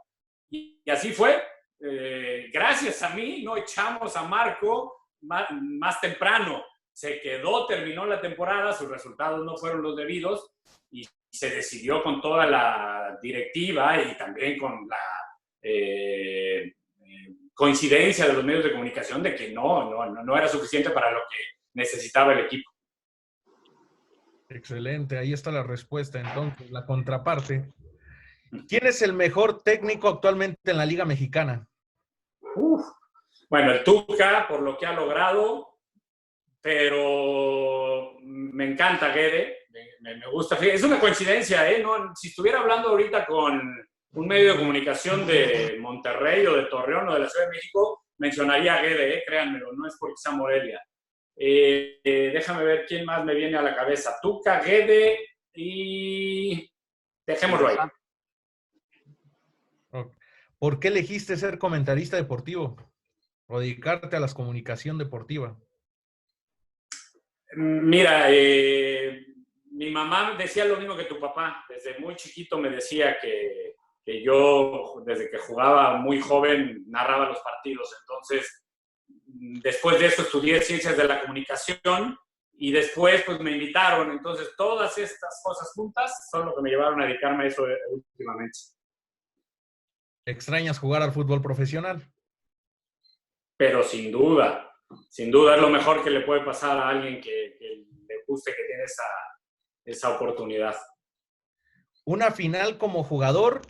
Y así fue. Gracias a mí no echamos a Marco más temprano. Se quedó, terminó la temporada, sus resultados no fueron los debidos y se decidió con toda la directiva y también con la coincidencia de los medios de comunicación de que no era suficiente para lo que necesitaba el equipo. Excelente, ahí está la respuesta. Entonces, la contraparte. ¿Quién es el mejor técnico actualmente en la Liga Mexicana? Bueno, el Tuca, por lo que ha logrado, pero me encanta Guede, me gusta. Es una coincidencia, ¿eh? No, si estuviera hablando ahorita con un medio de comunicación de Monterrey o de Torreón o de la Ciudad de México, mencionaría a Guede, créanmelo, no es porque sea Morelia. Déjame ver quién más me viene a la cabeza. Tuca, Guede y dejémoslo ahí. ¿Por qué elegiste ser comentarista deportivo o dedicarte a la comunicación deportiva? Mira, mi mamá decía lo mismo que tu papá. Desde muy chiquito me decía que yo, desde que jugaba muy joven, narraba los partidos. Entonces, después de eso estudié Ciencias de la Comunicación y después pues me invitaron. Entonces, todas estas cosas juntas son lo que me llevaron a dedicarme a eso últimamente. ¿Extrañas jugar al fútbol profesional? Pero sin duda es lo mejor que le puede pasar a alguien que le guste, que tiene esa oportunidad. ¿Una final como jugador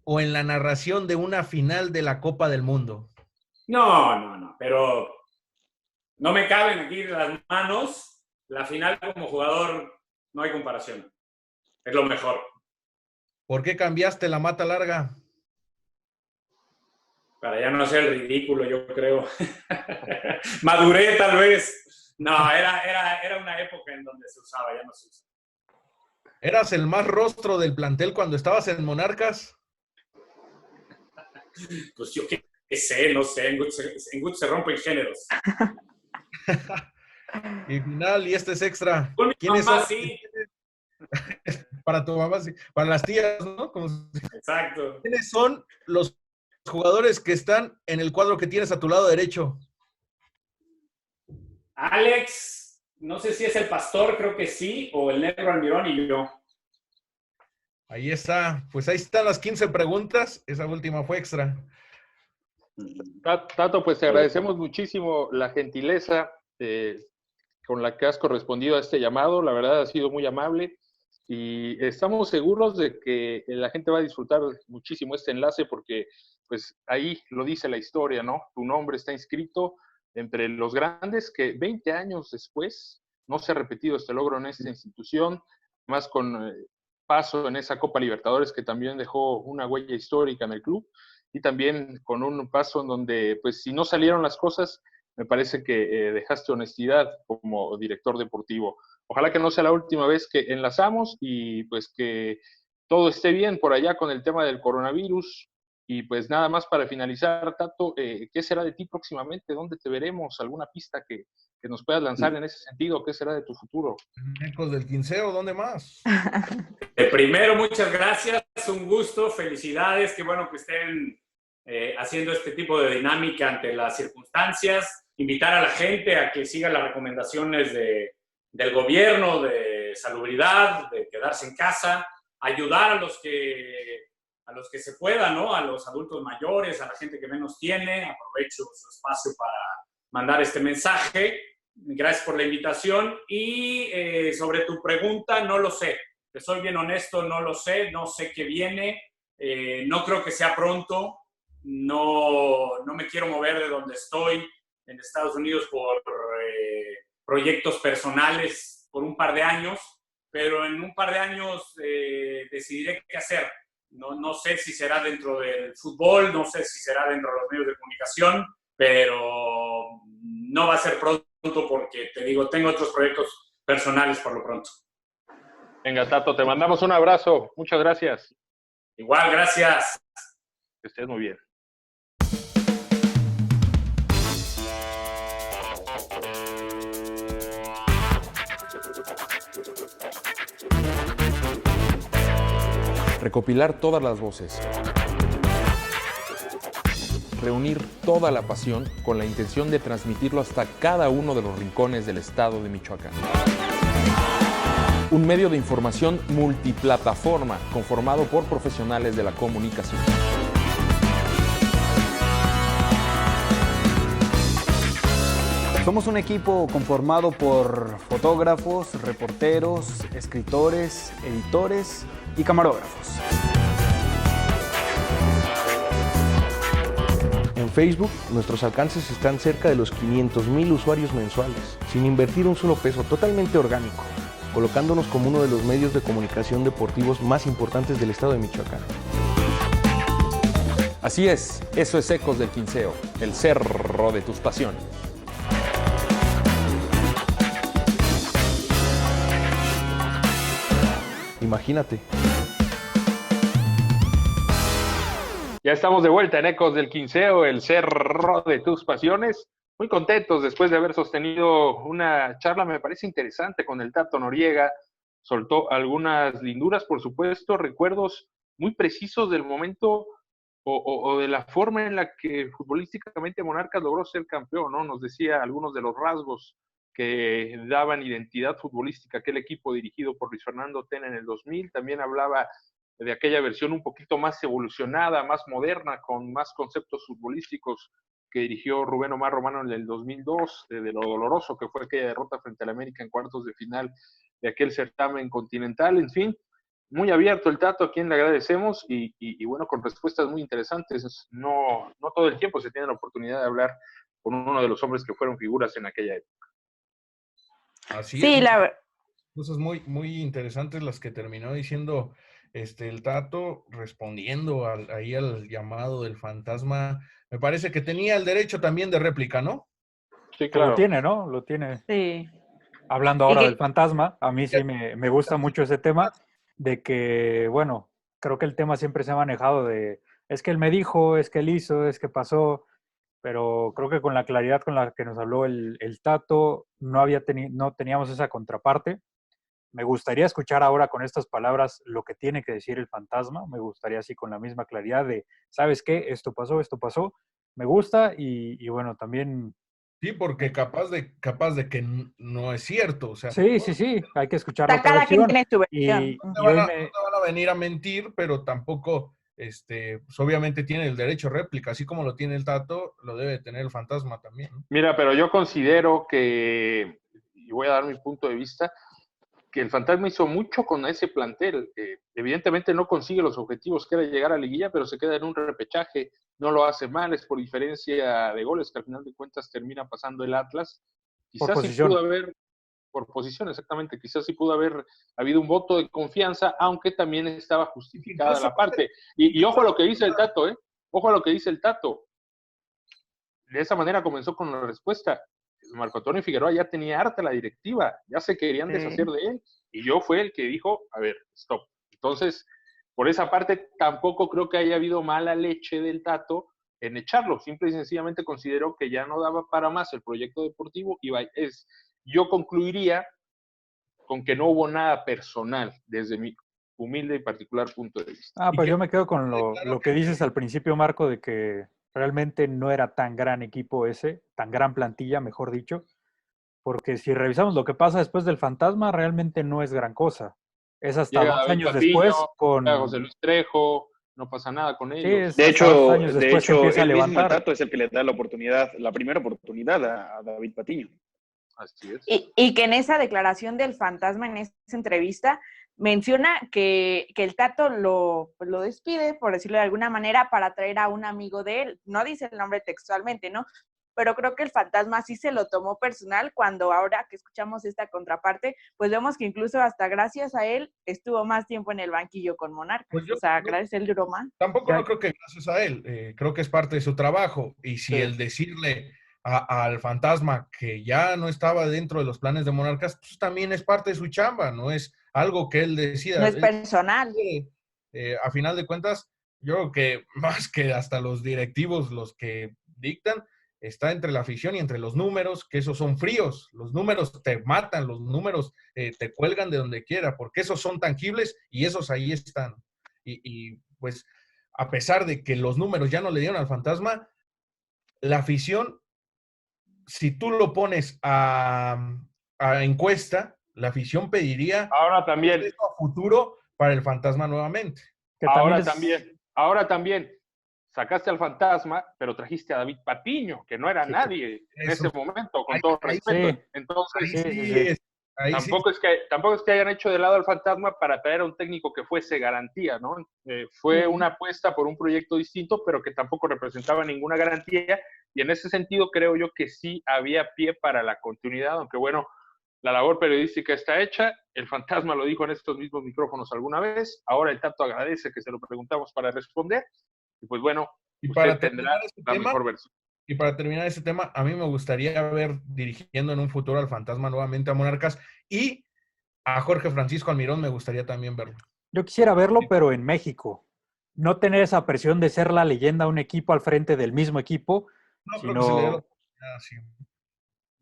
o en la narración de una final de la Copa del Mundo? No, pero no me caben aquí las manos. La final como jugador no hay comparación. Es lo mejor. ¿Por qué cambiaste la mata larga? Para ya no hacer el ridículo, yo creo. Maduré, tal vez. No, era una época en donde se usaba, ya no se usa. ¿Eras el más rostro del plantel cuando estabas en Monarcas? Pues yo qué sé, no sé. En Gut se rompen géneros. Y final, y este es extra. Con mi ¿Quiénes mamá, son? sí. Para tu mamá, sí. Para las tías, ¿no? Exacto. ¿Quiénes son los jugadores que están en el cuadro que tienes a tu lado derecho? Alex, no sé si es el Pastor, creo que sí, o el Negro Almirón y yo. Ahí está. Pues ahí están las 15 preguntas. Esa última fue extra. Tato, pues te agradecemos muchísimo la gentileza con la que has correspondido a este llamado. La verdad ha sido muy amable y estamos seguros de que la gente va a disfrutar muchísimo este enlace porque pues ahí lo dice la historia, ¿no? Tu nombre está inscrito entre los grandes que 20 años después no se ha repetido este logro en esta institución, más con paso en esa Copa Libertadores que también dejó una huella histórica en el club y también con un paso en donde, pues si no salieron las cosas, me parece que dejaste honestidad como director deportivo. Ojalá que no sea la última vez que enlazamos y pues que todo esté bien por allá con el tema del coronavirus. Y pues nada más para finalizar, Tato, ¿qué será de ti próximamente? ¿Dónde te veremos? ¿Alguna pista que nos puedas lanzar en ese sentido? ¿Qué será de tu futuro? ¿Ecos del Quinceo? ¿Dónde más? Primero, muchas gracias, un gusto, felicidades, qué bueno que estén haciendo este tipo de dinámica ante las circunstancias, invitar a la gente a que siga las recomendaciones del gobierno, de salubridad, de quedarse en casa, ayudar a los que se pueda, ¿no? A los adultos mayores, a la gente que menos tiene. Aprovecho su espacio para mandar este mensaje. Gracias por la invitación. Y sobre tu pregunta, no lo sé. Te soy bien honesto, no lo sé. No sé qué viene. No creo que sea pronto. No me quiero mover de donde estoy en Estados Unidos por proyectos personales por un par de años. Pero en un par de años decidiré qué hacer. No sé si será dentro del fútbol, no sé si será dentro de los medios de comunicación, pero no va a ser pronto porque, te digo, tengo otros proyectos personales por lo pronto. Venga, Tato, te mandamos un abrazo. Muchas gracias. Igual, gracias. Que estés muy bien. Recopilar todas las voces. Reunir toda la pasión con la intención de transmitirlo hasta cada uno de los rincones del estado de Michoacán. Un medio de información multiplataforma conformado por profesionales de la comunicación. Somos un equipo conformado por fotógrafos, reporteros, escritores, editores y camarógrafos. En Facebook, nuestros alcances están cerca de los 500,000 usuarios mensuales, sin invertir un solo peso, totalmente orgánico, colocándonos como uno de los medios de comunicación deportivos más importantes del estado de Michoacán. Así es, eso es Ecos del Quinceo, el cerro de tus pasiones. Imagínate. Ya estamos de vuelta en Ecos del Quinceo, el cerro de tus pasiones. Muy contentos después de haber sostenido una charla, me parece interesante, con el Tato Noriega. Soltó algunas linduras, por supuesto, recuerdos muy precisos del momento o de la forma en la que futbolísticamente Monarcas logró ser campeón, ¿no? Nos decía algunos de los rasgos que daban identidad futbolística a aquel equipo dirigido por Luis Fernando Tena en el 2000. También hablaba de aquella versión un poquito más evolucionada, más moderna, con más conceptos futbolísticos que dirigió Rubén Omar Romano en el 2002, de lo doloroso que fue aquella derrota frente al América en cuartos de final de aquel certamen continental. En fin, muy abierto el Tato, a quien le agradecemos y bueno, con respuestas muy interesantes. No todo el tiempo se tiene la oportunidad de hablar con uno de los hombres que fueron figuras en aquella época. Así Sí, es. la Cosas muy, muy interesantes las que terminó diciendo el Tato, respondiendo ahí al llamado del fantasma. Me parece que tenía el derecho también de réplica, ¿no? Sí, Pues lo claro. tiene, ¿no? Lo tiene. sí. Hablando Y ahora que- del fantasma, a mí sí me gusta mucho ese tema de que, bueno, creo que el tema siempre se ha manejado de, es que él me dijo, es que él hizo, es que pasó, pero creo que con la claridad con la que nos habló el Tato, no teníamos esa contraparte. Me gustaría escuchar ahora con estas palabras lo que tiene que decir el fantasma. Me gustaría así con la misma claridad de, ¿sabes qué? Esto pasó. Me gusta y bueno, también... Sí, porque capaz de que no es cierto. O sea, Sí, hay que escuchar la otra Cada quien versión. tiene su versión. Y hoy no te van a venir a mentir, pero tampoco, pues obviamente tiene el derecho a réplica, así como lo tiene el Tato, lo debe tener el fantasma también, ¿no? Mira, pero yo considero que, y voy a dar mi punto de vista, que el fantasma hizo mucho con ese plantel. Evidentemente no consigue los objetivos que era llegar a la liguilla, pero se queda en un repechaje, no lo hace mal, es por diferencia de goles que al final de cuentas termina pasando el Atlas. por Quizás sí posición. pudo haber, por posición exactamente, quizás sí pudo haber habido un voto de confianza, aunque también estaba justificada la parte. Y ojo a lo que dice el Tato, ojo a lo que dice el Tato. De esa manera comenzó con la respuesta. Marco Antonio Figueroa ya tenía harta la directiva, ya se querían deshacer de él, y yo fue el que dijo, a ver, stop. Entonces, por esa parte, tampoco creo que haya habido mala leche del Tato en echarlo, simple y sencillamente consideró que ya no daba para más el proyecto deportivo, y yo concluiría con que no hubo nada personal desde mi humilde y particular punto de vista. Pues yo me quedo con lo que dices al principio, Marco, de que realmente no era tan gran equipo ese, tan gran plantilla, mejor dicho, porque si revisamos lo que pasa después del fantasma, realmente no es gran cosa. Es hasta Llega 2 David años Patiño, después con... llega José Luis Trejo, no pasa nada con Sí, ellos. es De hasta 2 hecho, años después que empieza a el mismo levantar. Tato es el que le da la oportunidad, la primera oportunidad a David Patiño. Así es. Y que en esa declaración del fantasma, en esa entrevista, menciona que el Tato lo despide, por decirlo de alguna manera, para traer a un amigo de él. No dice el nombre textualmente, ¿no? Pero creo que el fantasma sí se lo tomó personal cuando ahora que escuchamos esta contraparte, pues vemos que incluso hasta gracias a él estuvo más tiempo en el banquillo con Monarcas. Pues o sea, gracias a él duró más. Tampoco no creo que gracias a él, creo que es parte de su trabajo. Y si Sí. el decirle al fantasma que ya no estaba dentro de los planes de Monarcas, pues también es parte de su chamba, no es algo que él decida. No es personal. A final de cuentas, yo creo que más que hasta los directivos, los que dictan, está entre la afición y entre los números, que esos son fríos. Los números te matan, los números te cuelgan de donde quiera, porque esos son tangibles y esos ahí están. Y pues, a pesar de que los números ya no le dieron al fantasma, la afición, si tú lo pones a encuesta, la afición pediría Ahora también. a futuro para el fantasma nuevamente. Ahora también sacaste al fantasma, pero trajiste a David Patiño, que no era nadie en ese momento, con todo respeto. Sí. Entonces, tampoco es que hayan hecho de lado al fantasma para traer a un técnico que fuese garantía, ¿no? Fue una apuesta por un proyecto distinto, pero que tampoco representaba ninguna garantía, y en ese sentido creo yo que sí había pie para la continuidad, aunque bueno, la labor periodística está hecha, el fantasma lo dijo en estos mismos micrófonos alguna vez, ahora el Tato agradece que se lo preguntamos para responder, y pues bueno, usted tendrá la mejor versión. Y para terminar este tema, a mí me gustaría ver dirigiendo en un futuro al Fantasma nuevamente a Monarcas, y a Jorge Francisco Almirón me gustaría también verlo. Yo quisiera verlo, pero en México. No tener esa presión de ser la leyenda de un equipo al frente del mismo equipo, No, sino... creo que se le dio... sí.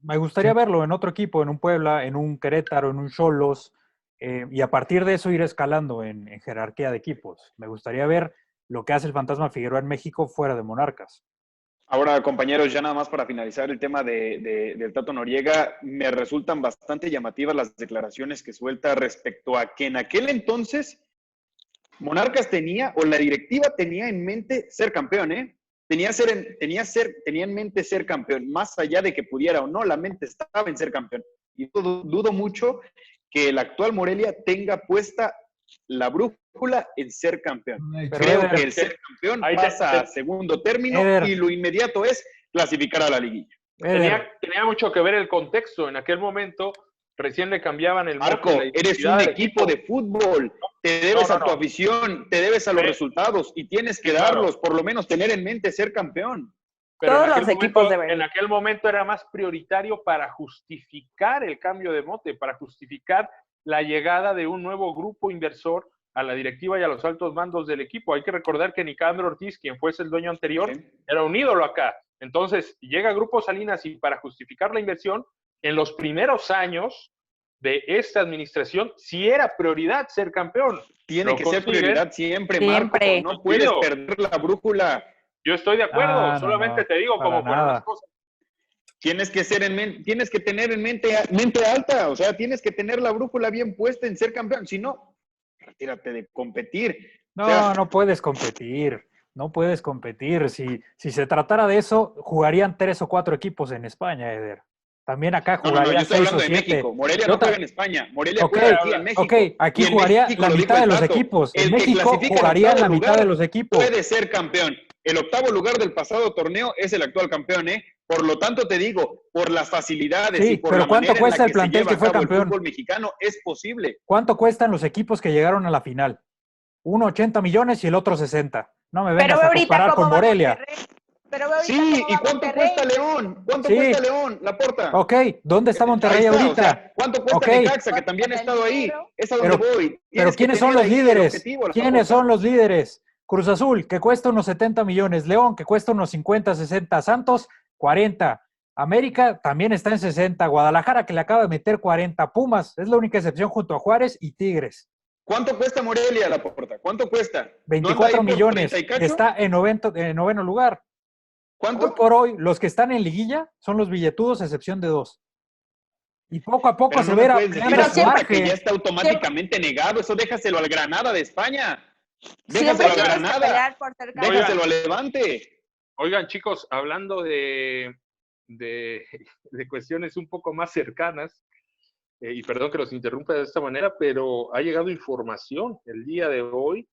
Me gustaría verlo en otro equipo, en un Puebla, en un Querétaro, en un Xolos, y a partir de eso ir escalando en jerarquía de equipos. Me gustaría ver lo que hace el Fantasma Figueroa en México fuera de Monarcas. Ahora, compañeros, ya nada más para finalizar el tema del Tato Noriega, me resultan bastante llamativas las declaraciones que suelta respecto a que en aquel entonces Monarcas tenía, o la directiva tenía en mente ser campeón, ¿eh? Tenía en mente ser campeón, más allá de que pudiera o no, la mente estaba en ser campeón. Y dudo mucho que el actual Morelia tenga puesta la brújula en ser campeón. Creo que el ser campeón pasa a segundo término y lo inmediato es clasificar a la liguilla. Tenía mucho que ver el contexto. En aquel momento recién le cambiaban el Marco, eres un equipo de fútbol. Te debes a tu afición, te debes a los resultados y tienes que darlos, por lo menos tener en mente ser campeón. Pero todos los equipos en aquel momento era más prioritario para justificar el cambio de mote, para justificar la llegada de un nuevo grupo inversor a la directiva y a los altos mandos del equipo. Hay que recordar que Nicandro Ortiz, quien fuese el dueño anterior, era un ídolo acá. Entonces, llega Grupo Salinas y para justificar la inversión, en los primeros años de esta administración, sí era prioridad ser campeón. Tiene que ser prioridad siempre, Marco. No puedes perder la brújula. Yo estoy de acuerdo, solamente te digo cómo fueron las cosas. Tienes que tener en mente alta, o sea, tienes que tener la brújula bien puesta en ser campeón. Si no, retírate de competir. No puedes competir. No puedes competir. Si se tratara de eso, jugarían 3 o 4 equipos en España, Eder. También acá jugaría 6 o 7. Yo estoy hablando de México. Morelia no juega en España. Morelia juega aquí en México. Ok, aquí jugaría la mitad de los equipos. En México jugaría la mitad de los equipos. Puede ser campeón. El octavo lugar del pasado torneo es el actual campeón, ¿eh? Por lo tanto, te digo, por las facilidades y por pero la ¿cuánto manera cuesta en la el plantel que fue campeón? El fútbol mexicano es posible. ¿Cuánto cuestan los equipos que llegaron a la final? Uno 80 millones y el otro 60. No me vengas a comparar con Morelia. Sí, ¿y cuánto cuesta León? ¿Cuánto cuesta León, Laporta? Ok, ¿dónde está Monterrey ahorita? O sea, ¿cuánto cuesta Necaxa, que también ha estado ahí? Es a donde voy. Pero ¿quiénes son los líderes? ¿Quiénes son los líderes? Cruz Azul, que cuesta unos 70 millones. León, que cuesta unos 50, 60. Santos, 40. América también está en 60. Guadalajara, que le acaba de meter 40. Pumas, es la única excepción junto a Juárez y Tigres. ¿Cuánto cuesta Morelia, Laporta? ¿Cuánto cuesta? 24 millones. Está en noveno lugar. ¿Cuánto? Hoy por hoy, los que están en liguilla son los billetudos, a excepción de 2. Y poco a poco se verá. Pero siempre que ya está automáticamente negado. Eso déjaselo al Granada de España. Déjaselo al Granada. Déjaselo al Levante. Oigan, chicos, hablando de cuestiones un poco más cercanas, y perdón que los interrumpa de esta manera, pero ha llegado información el día de hoy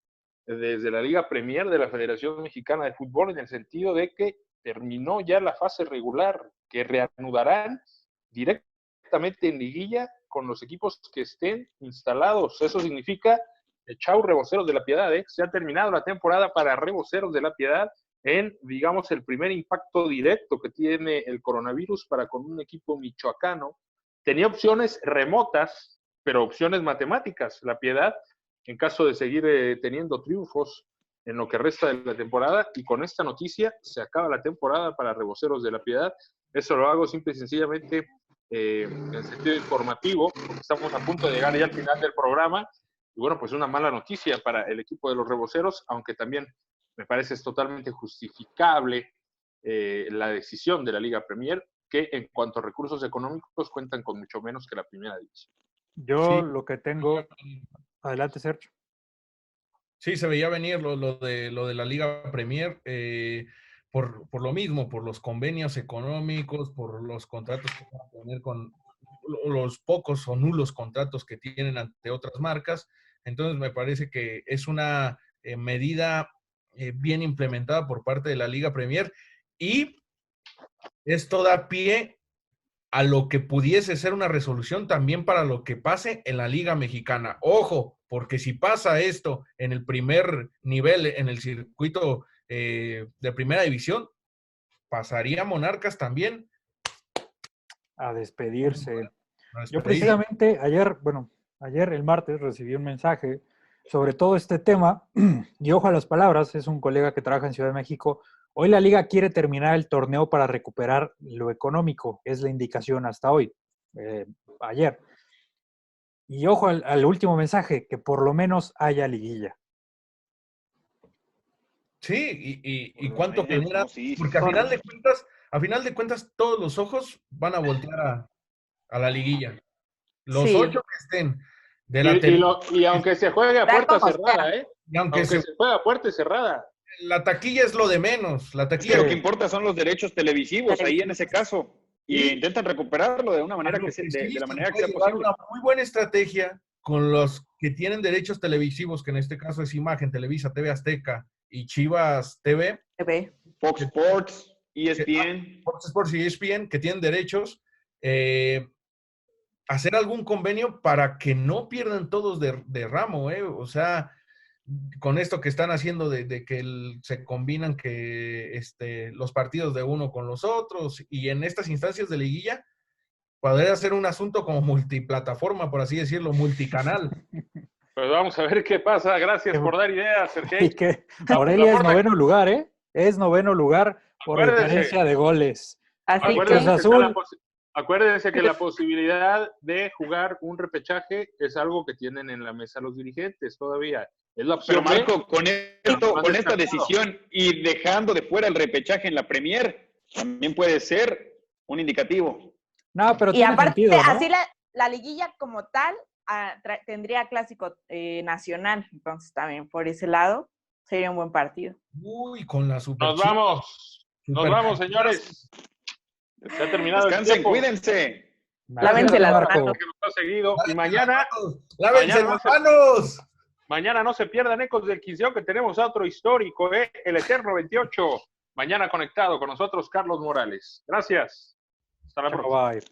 desde la Liga Premier de la Federación Mexicana de Fútbol, en el sentido de que terminó ya la fase regular, que reanudarán directamente en liguilla con los equipos que estén instalados. Eso significa, chau Reboceros de la Piedad, se ha terminado la temporada para Reboceros de la Piedad en, digamos, el primer impacto directo que tiene el coronavirus para con un equipo michoacano. Tenía opciones remotas, pero opciones matemáticas, la Piedad, en caso de seguir teniendo triunfos en lo que resta de la temporada, y con esta noticia se acaba la temporada para Reboceros de la Piedad. Eso lo hago simple y sencillamente en sentido informativo, porque estamos a punto de llegar ya al final del programa, y bueno, pues una mala noticia para el equipo de los Reboceros, aunque también me parece es totalmente justificable la decisión de la Liga Premier, que en cuanto a recursos económicos cuentan con mucho menos que la primera división. Yo lo que tengo... Adelante, Sergio. Sí, se veía venir lo de la Liga Premier por lo mismo, por los convenios económicos, por los contratos que van a poner con los pocos o nulos contratos que tienen ante otras marcas. Entonces me parece que es una medida bien implementada por parte de la Liga Premier, y esto da pie a lo que pudiese ser una resolución también para lo que pase en la Liga Mexicana. Ojo, porque si pasa esto en el primer nivel, en el circuito de primera división. ¿Pasaría Monarcas también? A despedirse. A Yo despedir. precisamente ayer el martes recibí un mensaje sobre todo este tema, y ojo a las palabras, es un colega que trabaja en Ciudad de México. Hoy la liga quiere terminar el torneo para recuperar lo económico, es la indicación hasta hoy, ayer. Y ojo al último mensaje, que por lo menos haya liguilla. Sí, y cuánto genera, No, sí, porque a correcto. final de cuentas todos los ojos van a voltear a la liguilla. Los Sí. 8 que estén de la Y aunque se juegue a Da puerta como cerrada, sea. y aunque Aunque se juegue a puerta cerrada. la taquilla es lo de menos, la Es que taquilla lo que importa son los derechos televisivos ahí en ese caso. Y Sí. intentan recuperarlo de una manera a lo que que de sí la se manera que puede sea llevar posible. una muy buena estrategia con los que tienen derechos televisivos, que en este caso es Imagen, Televisa, TV Azteca y Chivas TV, TV. Fox Sports, ESPN. Fox Sports y ESPN, que tienen derechos, hacer algún convenio para que no pierdan todos de ramo, o sea, con esto que están haciendo de que se combinan que los partidos de uno con los otros, y en estas instancias de liguilla, poder hacer un asunto como multiplataforma, por así decirlo, multicanal. Pues vamos a ver qué pasa. Gracias por dar ideas, Y Sergey. que Morelia es Laporta, noveno lugar, ¿eh? Es noveno lugar por Acuérdese. diferencia de goles. Así Acuérdense que, Cruz Azul. Acuérdense que la posibilidad de jugar un repechaje es algo que tienen en la mesa los dirigentes todavía. Es la Pero opción Marco, con no han esta descartado. decisión y dejando de fuera el repechaje en la Premier, también puede ser un indicativo. No, pero y tiene aparte, sentido, ¿no? así la liguilla como tal tendría clásico nacional, entonces también por ese lado sería un buen partido. Uy, con la super. Nos vamos, señores. Se ha terminado Descansen, el tiempo. cuídense. Lávense las Marco. manos. Que nos ha seguido. Y mañana, ¡Lávense las manos! mañana no se pierdan Ecos del Quinceo, que tenemos a otro histórico, el Eterno 28. Mañana conectado con nosotros, Carlos Morales. Gracias. Hasta la próxima. Bye.